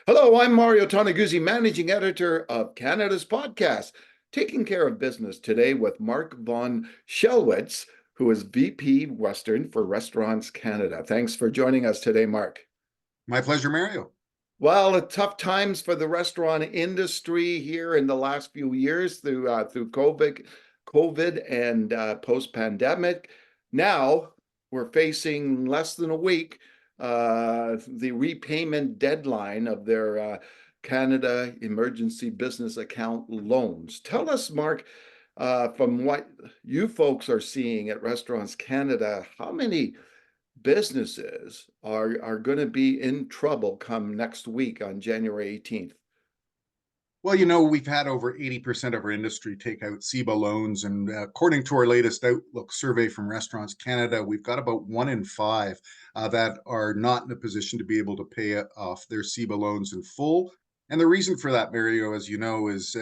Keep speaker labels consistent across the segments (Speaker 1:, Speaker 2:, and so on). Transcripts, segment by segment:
Speaker 1: Hello, I'm Mario Toneguzzi, managing editor of Canada's podcast, taking care of business today with Mark von Schellwitz, who is VP Western for Restaurants Canada. Thanks for joining us today, Mark.
Speaker 2: My pleasure, Mario.
Speaker 1: Well, tough times for the restaurant industry here in the last few years through COVID and post-pandemic. Now we're facing less than a week the repayment deadline of their Canada Emergency Business Account loans. Tell us, Mark, from what you folks are seeing at Restaurants Canada, how many businesses are going to be in trouble come next week on January 18th?
Speaker 2: Well, we've had over 80% of our industry take out CEBA loans. And according to our latest Outlook survey from Restaurants Canada, we've got about 1 in 5 that are not in a position to be able to pay off their CEBA loans in full. And the reason for that, Mario, as you know, is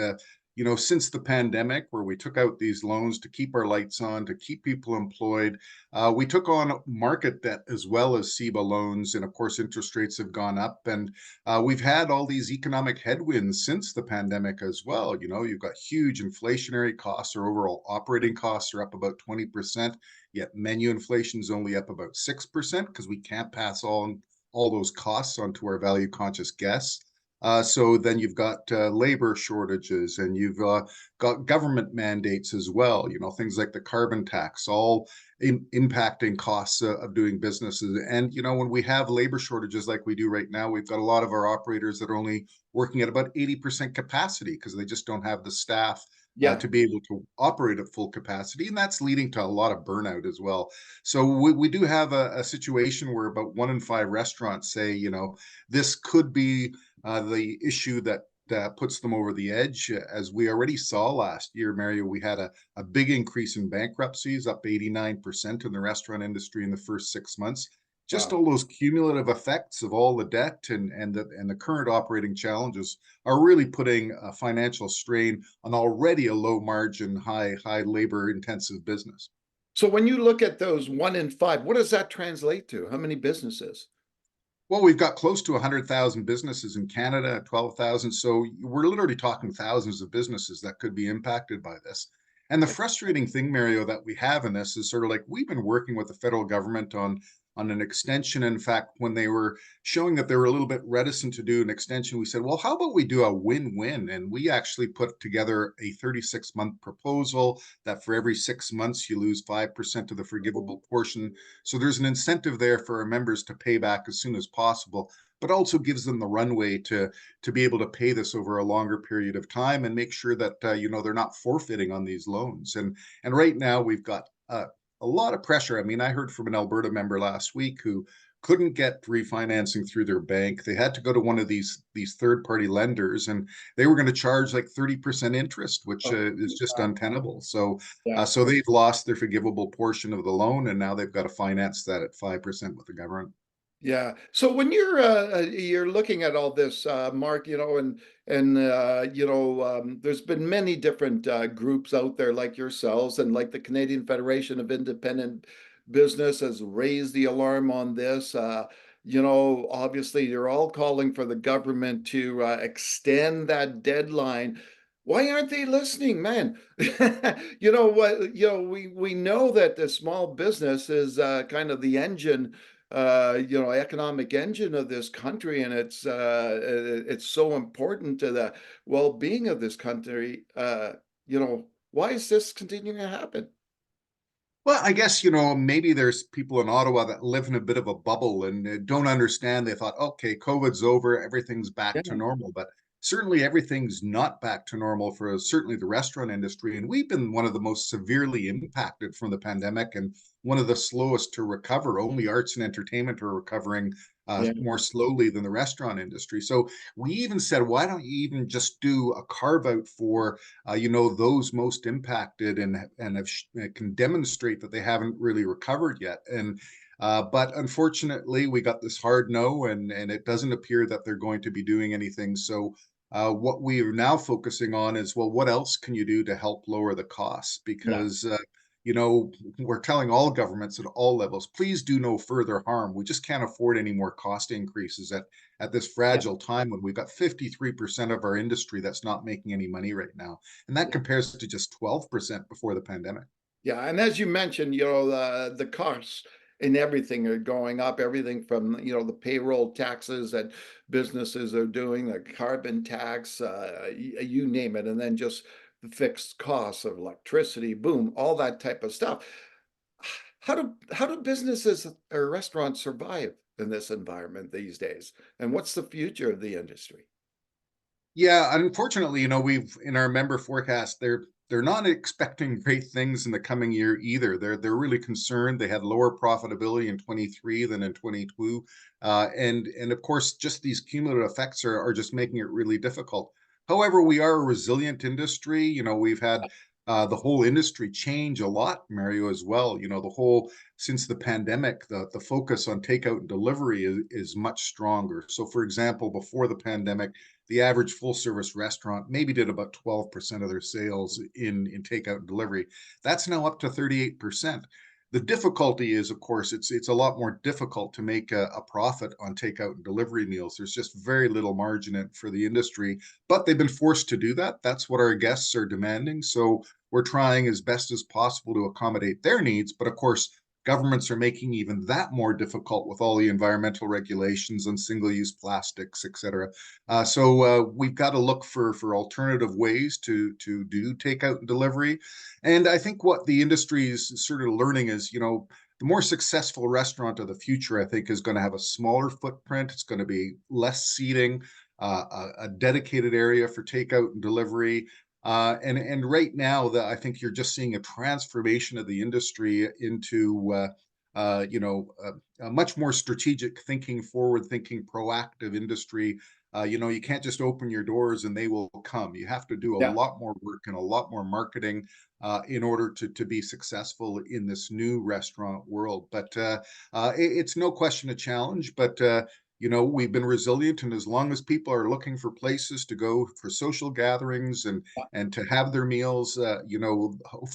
Speaker 2: since the pandemic, where we took out these loans to keep our lights on, to keep people employed, we took on market debt as well as CEBA loans. And of course, interest rates have gone up. And we've had all these economic headwinds since the pandemic as well. You've got huge inflationary costs. Or overall operating costs are up about 20%, yet menu inflation is only up about 6% because we can't pass all those costs onto our value conscious guests. So then you've got labor shortages, and you've got government mandates as well. Things like the carbon tax, all impacting costs of doing businesses. And when we have labor shortages like we do right now, we've got a lot of our operators that are only working at about 80% capacity because they just don't have the staff
Speaker 1: Yeah.
Speaker 2: to be able to operate at full capacity, and that's leading to a lot of burnout as well. So we do have a situation where about 1 in 5 restaurants say, this could be the issue that puts them over the edge. As we already saw last year, Mario, we had a big increase in bankruptcies, up 89% in the restaurant industry in the first 6 months. Just
Speaker 1: Wow.
Speaker 2: all those cumulative effects of all the debt and the current operating challenges are really putting a financial strain on already a low margin, high labor intensive business.
Speaker 1: So when you look at those 1 in 5, what does that translate to? How many businesses?
Speaker 2: Well, we've got close to 100,000 businesses in Canada, 12,000. So we're literally talking thousands of businesses that could be impacted by this. And the frustrating thing, Mario, that we have in this is sort of like we've been working with the federal government on an extension. In fact, when they were showing that they were a little bit reticent to do an extension, we said, well, how about we do a win-win? And we actually put together a 36-month proposal that for every 6 months, you lose 5% of the forgivable portion. So there's an incentive there for our members to pay back as soon as possible, but also gives them the runway to be able to pay this over a longer period of time and make sure that they're not forfeiting on these loans. And right now we've got a lot of pressure. I mean, I heard from an Alberta member last week who couldn't get refinancing through their bank. They had to go to one of these third-party lenders, and they were going to charge like 30% interest, which
Speaker 1: Oh,
Speaker 2: is just untenable. So,
Speaker 1: yeah.
Speaker 2: so they've lost their forgivable portion of the loan, and now they've got to finance that at 5% with the government.
Speaker 1: Yeah. So when you're looking at all this, Mark, there's been many different groups out there like yourselves, and like the Canadian Federation of Independent Business has raised the alarm on this. Obviously you're all calling for the government to extend that deadline. Why aren't they listening, man? You know what? We know that the small business is kind of the engine, economic engine of this country, and it's so important to the well-being of this country. Why is this continuing to happen?
Speaker 2: Well, I guess, maybe there's people in Ottawa that live in a bit of a bubble and don't understand. They thought, okay, COVID's over, everything's back to
Speaker 1: Yeah,
Speaker 2: normal. But certainly everything's not back to normal for certainly the restaurant industry. And we've been one of the most severely impacted from the pandemic and one of the slowest to recover. Only arts and entertainment are recovering
Speaker 1: yeah,
Speaker 2: more slowly than the restaurant industry. So we even said, why don't you even just do a carve out for those most impacted and can demonstrate that they haven't really recovered yet. And but unfortunately, we got this hard no, and it doesn't appear that they're going to be doing anything. So what we are now focusing on is, well, what else can you do to help lower the costs?
Speaker 1: yeah,
Speaker 2: Because we're telling all governments at all levels, please do no further harm. We just can't afford any more cost increases at this
Speaker 1: Yeah.
Speaker 2: fragile time when we've got 53% of our industry that's not making any money right now. And that
Speaker 1: Yeah.
Speaker 2: compares to just 12% before the pandemic.
Speaker 1: Yeah, and as you mentioned, the costs and everything are going up. Everything from the payroll taxes that businesses are doing, the carbon tax, you name it, and then just the fixed costs of electricity, boom, all that type of stuff. How do businesses or restaurants survive in this environment these days? And what's the future of the industry?
Speaker 2: Yeah, unfortunately, we've in our member forecast, they're not expecting great things in the coming year either. They're really concerned. They had lower profitability in 23 than in 22, and of course, just these cumulative effects are just making it really difficult. However, we are a resilient industry. We've had the whole industry change a lot, Mario, as well. The whole since the pandemic, the focus on takeout and delivery is much stronger. So, for example, before the pandemic, the average full service restaurant maybe did about 12% of their sales in takeout and delivery. That's now up to 38%. The difficulty is, of course, it's a lot more difficult to make a profit on takeout and delivery meals. There's just very little margin in it for the industry, but they've been forced to do that. That's what our guests are demanding. So we're trying as best as possible to accommodate their needs. But of course, governments are making even that more difficult with all the environmental regulations on single-use plastics, et cetera. So we've got to look for alternative ways to do takeout and delivery. And I think what the industry is sort of learning is, the more successful restaurant of the future, I think, is going to have a smaller footprint. It's going to be less seating, a dedicated area for takeout and delivery. And right now, I think you're just seeing a transformation of the industry into a much more strategic thinking, forward thinking, proactive industry. You can't just open your doors and they will come. You have to do a
Speaker 1: Yeah.
Speaker 2: lot more work and a lot more marketing in order to be successful in this new restaurant world. But it's no question a challenge, but we've been resilient, and as long as people are looking for places to go for social gatherings and to have their meals,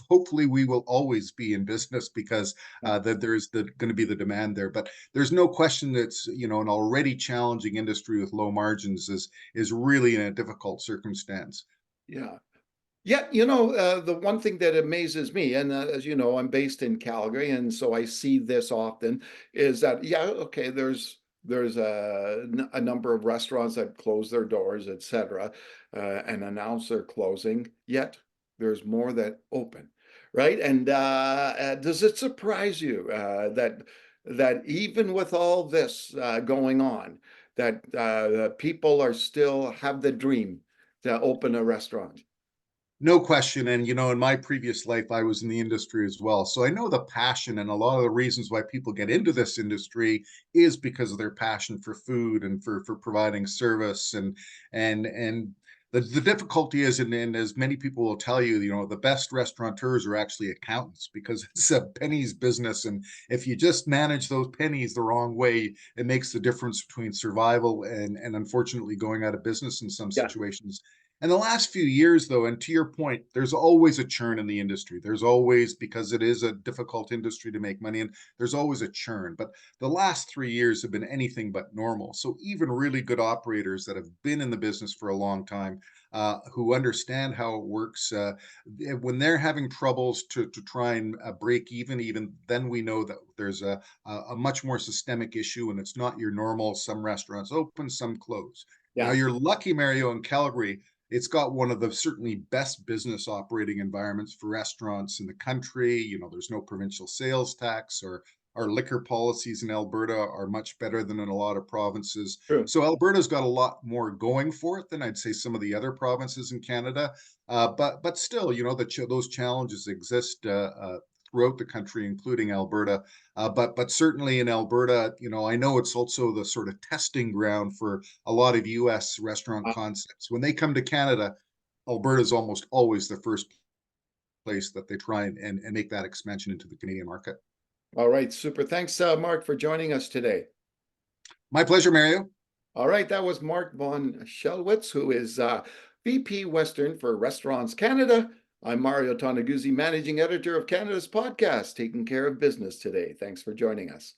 Speaker 2: hopefully we will always be in business because that there's going to be the demand there. But there's no question that's an already challenging industry with low margins is really in a difficult circumstance.
Speaker 1: Yeah. Yeah, the one thing that amazes me, and as you know, I'm based in Calgary, and so I see this often, is that yeah, okay, there's a number of restaurants that close their doors, etc., and announce they're closing. Yet there's more that open, right? And does it surprise you that even with all this going on, that people are still have the dream to open a restaurant?
Speaker 2: No question. And, in my previous life, I was in the industry as well. So I know the passion, and a lot of the reasons why people get into this industry is because of their passion for food and for providing service. And the difficulty is, and as many people will tell you, the best restaurateurs are actually accountants because it's a pennies business. And if you just manage those pennies the wrong way, it makes the difference between survival and unfortunately going out of business in some
Speaker 1: Yeah.
Speaker 2: situations. And the last few years, though, and to your point, there's always a churn in the industry. There's always, because it is a difficult industry to make money in, there's always a churn. But the last 3 years have been anything but normal. So even really good operators that have been in the business for a long time, who understand how it works, when they're having troubles to try and break even then we know that there's a much more systemic issue, and it's not your normal, some restaurants open, some close. Now,
Speaker 1: Yeah.
Speaker 2: you're lucky, Mario, in Calgary. It's got one of the certainly best business operating environments for restaurants in the country. There's no provincial sales tax, or our liquor policies in Alberta are much better than in a lot of provinces.
Speaker 1: True.
Speaker 2: So Alberta's got a lot more going for it than I'd say some of the other provinces in Canada. But still, those challenges exist throughout the country, including Alberta. But certainly in Alberta, I know it's also the sort of testing ground for a lot of U.S. restaurant concepts. When they come to Canada, Alberta is almost always the first place that they try and make that expansion into the Canadian market.
Speaker 1: All right, super. Thanks, Mark, for joining us today.
Speaker 2: My pleasure, Mario.
Speaker 1: All right, that was Mark von Schellwitz, who is VP Western for Restaurants Canada I'm Mario Toneguzzi, managing editor of Canada's podcast, taking care of business today. Thanks for joining us.